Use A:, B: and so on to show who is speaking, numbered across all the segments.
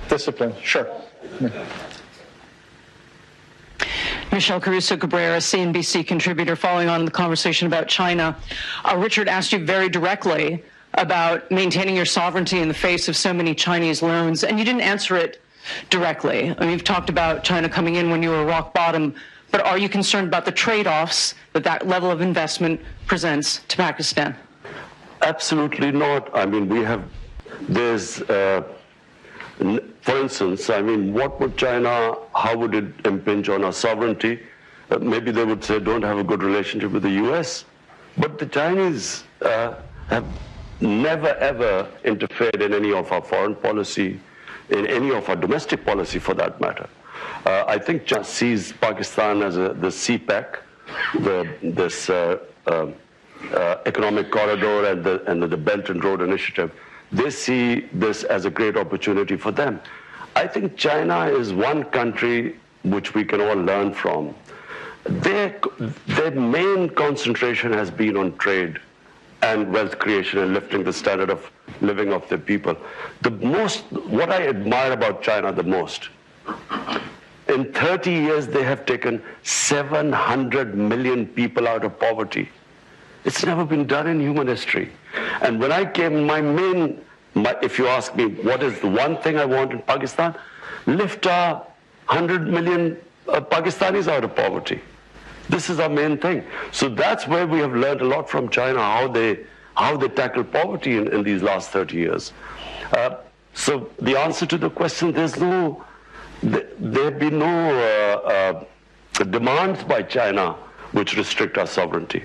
A: Discipline, sure.
B: Michelle Caruso-Cabrera, CNBC contributor, following on the conversation about China. Richard asked you very directly about maintaining your sovereignty in the face of so many Chinese loans, and you didn't answer it directly. I mean, you've talked about China coming in when you were rock bottom, but are you concerned about the trade-offs that that level of investment presents to Pakistan?
C: Absolutely not. I mean, for instance, I mean, what would China, how would it impinge on our sovereignty? Maybe they would say, don't have a good relationship with the US. But the Chinese have never, ever interfered in any of our foreign policy, in any of our domestic policy for that matter. I think China sees Pakistan as the CPEC, this economic corridor and the Belt and Road Initiative. They see this as a great opportunity for them. I think China is one country which we can all learn from. Their main concentration has been on trade and wealth creation and lifting the standard of living of their people. What I admire about China the most, in 30 years they have taken 700 million people out of poverty. It's never been done in human history. And when I came, if you ask me what is the one thing I want in Pakistan, lift 100 million Pakistanis out of poverty. This is our main thing. So that's where we have learned a lot from China, how they tackle poverty in these last 30 years. So the answer to the question, there have been no demands by China which restrict our sovereignty.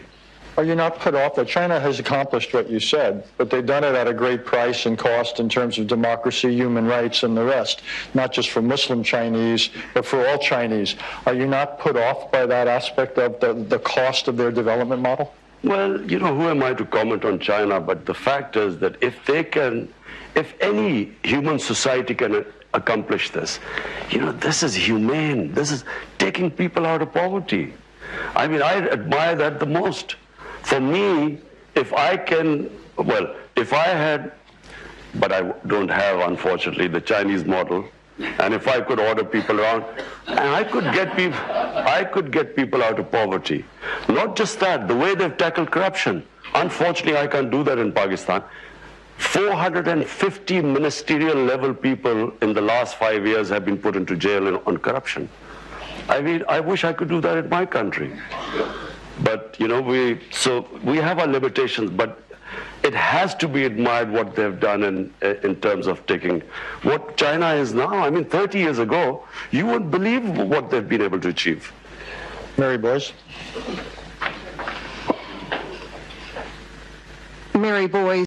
A: Are you not put off that China has accomplished what you said, but they've done it at a great price and cost in terms of democracy, human rights, and the rest, not just for Muslim Chinese, but for all Chinese? Are you not put off by that aspect of the cost of their development model?
C: Well, you know, who am I to comment on China? But the fact is that if any human society can accomplish this, you know, this is humane. This is taking people out of poverty. I mean, I admire that the most. For me, if I had, but I don't have, unfortunately, the Chinese model, and if I could order people around, and I could get people out of poverty. Not just that, the way they've tackled corruption. Unfortunately, I can't do that in Pakistan. 450 ministerial level people in the last 5 years have been put into jail on corruption. I mean, I wish I could do that in my country. But, you know, we have our limitations, but it has to be admired what they've done in terms of taking what China is now. I mean, 30 years ago, you wouldn't believe what they've been able to achieve.
A: Mary Boyce.
B: Mary Boyce.